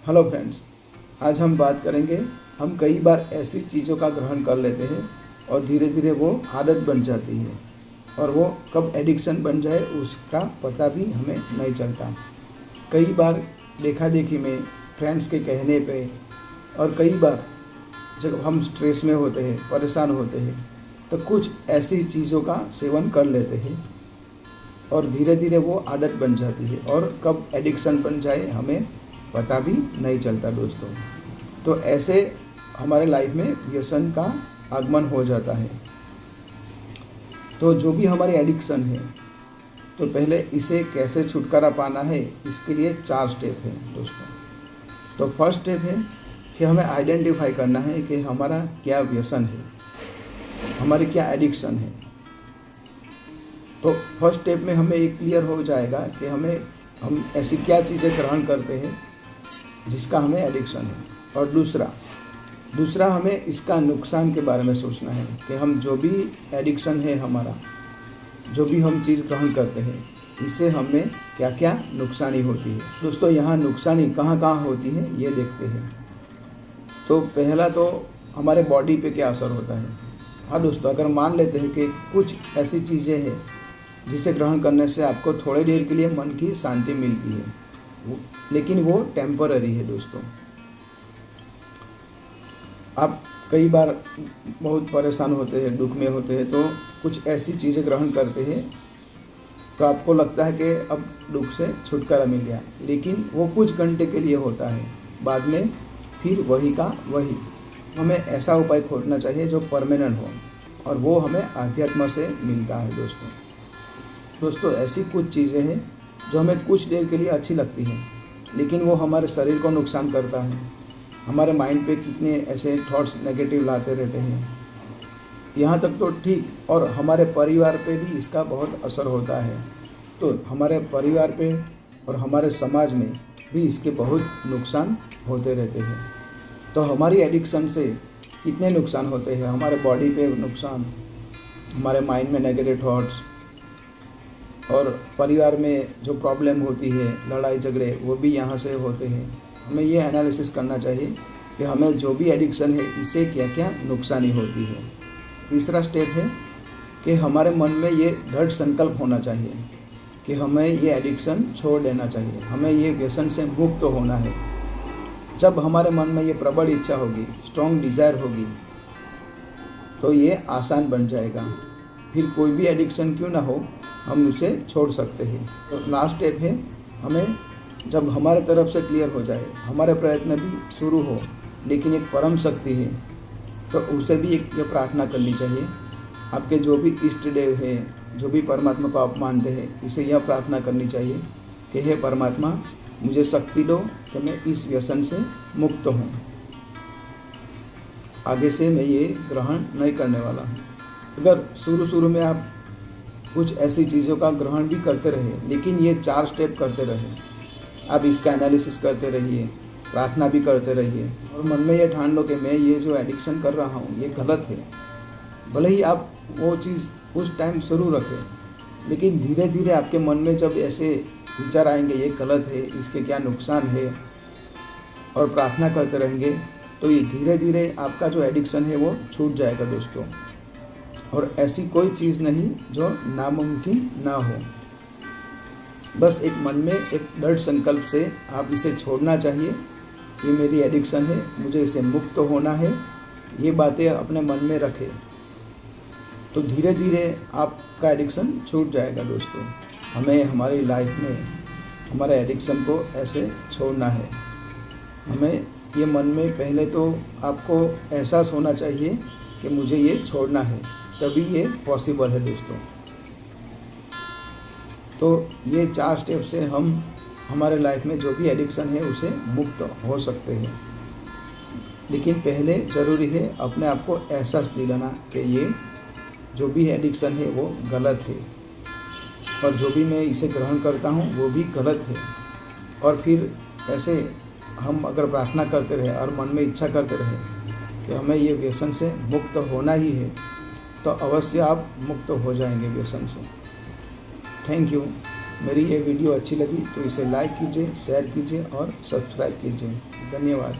Hello friends, आज हम बात करेंगे। हम कई बार ऐसी चीज़ों का ग्रहण कर लेते हैं और धीरे धीरे वो आदत बन जाती है और वो कब एडिक्शन बन जाए उसका पता भी हमें नहीं चलता। कई बार देखा देखी में, फ्रेंड्स के कहने पे और कई बार जब हम स्ट्रेस में होते हैं, परेशान होते हैं, तो कुछ ऐसी चीज़ों का सेवन कर लेते हैं और धीरे धीरे वो आदत बन जाती है और कब एडिक्शन बन जाए हमें पता भी नहीं चलता दोस्तों। तो ऐसे हमारे लाइफ में व्यसन का आगमन हो जाता है। तो जो भी हमारी एडिक्शन है, तो पहले इसे कैसे छुटकारा पाना है, इसके लिए 4 स्टेप है दोस्तों। तो फर्स्ट स्टेप है कि हमें आइडेंटिफाई करना है कि हमारा क्या व्यसन है, हमारी क्या एडिक्शन है। तो फर्स्ट स्टेप में हमें ये क्लियर हो जाएगा कि हम ऐसी क्या चीज़ें ग्रहण करते हैं जिसका हमें एडिक्शन है। और दूसरा हमें इसका नुकसान के बारे में सोचना है कि हम जो भी एडिक्शन है हमारा, जो भी हम चीज़ ग्रहण करते हैं, इससे हमें क्या क्या नुकसानी होती है। दोस्तों, यहाँ नुकसानी कहाँ कहाँ होती है ये देखते हैं। तो पहला तो हमारे बॉडी पे क्या असर होता है। हाँ दोस्तों, अगर मान लेते हैं कि कुछ ऐसी चीज़ें हैं जिसे ग्रहण करने से आपको थोड़ी देर के लिए मन की शांति मिलती है, लेकिन वो टेम्पररी है दोस्तों। आप कई बार बहुत परेशान होते हैं, दुख में होते हैं, तो कुछ ऐसी चीज़ें ग्रहण करते हैं तो आपको लगता है कि अब दुख से छुटकारा मिल गया, लेकिन वो कुछ घंटे के लिए होता है, बाद में फिर वही का वही। हमें ऐसा उपाय खोजना चाहिए जो परमानेंट हो और वो हमें आध्यात्म से मिलता है दोस्तों, ऐसी कुछ चीज़ें हैं जो हमें कुछ देर के लिए अच्छी लगती हैं, लेकिन वो हमारे शरीर को नुकसान करता है। हमारे माइंड पे कितने ऐसे थॉट्स नेगेटिव लाते रहते हैं, यहाँ तक तो ठीक, और हमारे परिवार पे भी इसका बहुत असर होता है। तो हमारे परिवार पे और हमारे समाज में भी इसके बहुत नुकसान होते रहते हैं। तो हमारी एडिक्शन से कितने नुकसान होते हैं, हमारे बॉडी पे नुकसान, हमारे माइंड में नेगेटिव थॉट्स, और परिवार में जो प्रॉब्लम होती है, लड़ाई झगड़े, वो भी यहाँ से होते हैं। हमें ये एनालिसिस करना चाहिए कि हमें जो भी एडिक्शन है इससे क्या क्या नुकसानी होती है। तीसरा स्टेप है कि हमारे मन में ये दृढ़ संकल्प होना चाहिए कि हमें ये एडिक्शन छोड़ देना चाहिए, हमें ये व्यसन से मुक्त होना है। जब हमारे मन में ये प्रबल इच्छा होगी, स्ट्रॉन्ग डिज़ायर होगी, तो ये आसान बन जाएगा। फिर कोई भी एडिक्शन क्यों ना हो, हम उसे छोड़ सकते हैं। तो लास्ट स्टेप है, हमें जब हमारे तरफ से क्लियर हो जाए, हमारे प्रयत्न भी शुरू हो, लेकिन एक परम शक्ति है तो उसे भी एक ये प्रार्थना करनी चाहिए। आपके जो भी इष्ट देव है, जो भी परमात्मा को आप मानते हैं, इसे यह प्रार्थना करनी चाहिए कि हे परमात्मा, मुझे शक्ति दो कि मैं इस व्यसन से मुक्त हूँ, आगे से मैं ये ग्रहण नहीं करने वाला हूँ। अगर शुरू में आप कुछ ऐसी चीज़ों का ग्रहण भी करते रहे, लेकिन ये 4 स्टेप करते रहे, आप इसका एनालिसिस करते रहिए, प्रार्थना भी करते रहिए और मन में ये ठान लो कि मैं ये जो एडिक्शन कर रहा हूँ ये गलत है। भले ही आप वो चीज़ उस टाइम शुरू रखें, लेकिन धीरे धीरे आपके मन में जब ऐसे विचार आएंगे ये गलत है, इसके क्या नुकसान है, और प्रार्थना करते रहेंगे, तो ये धीरे धीरे आपका जो एडिक्शन है वो छूट जाएगा दोस्तों। और ऐसी कोई चीज़ नहीं जो नामुमकिन ना हो। बस एक मन में एक दृढ़ संकल्प से आप इसे छोड़ना चाहिए। ये मेरी एडिक्शन है, मुझे इसे मुक्त होना है, ये बातें अपने मन में रखें, तो धीरे धीरे आपका एडिक्शन छूट जाएगा दोस्तों। हमें हमारी लाइफ में हमारे एडिक्शन को ऐसे छोड़ना है। हमें ये मन में पहले तो आपको एहसास होना चाहिए कि मुझे ये छोड़ना है, तभी ये पॉसिबल है दोस्तों। तो ये 4 स्टेप से हम हमारे लाइफ में जो भी एडिक्शन है उसे मुक्त हो सकते हैं। लेकिन पहले ज़रूरी है अपने आप को एहसास दिलाना कि ये जो भी एडिक्शन है वो गलत है और जो भी मैं इसे ग्रहण करता हूँ वो भी गलत है। और फिर ऐसे हम अगर प्रार्थना करते रहे और मन में इच्छा करते रहे कि हमें ये व्यसन से मुक्त होना ही है, तो अवश्य आप मुक्त हो जाएंगे व्यसन से। Thank you. मेरी ये वीडियो अच्छी लगी तो इसे लाइक कीजिए, शेयर कीजिए और सब्सक्राइब कीजिए। धन्यवाद।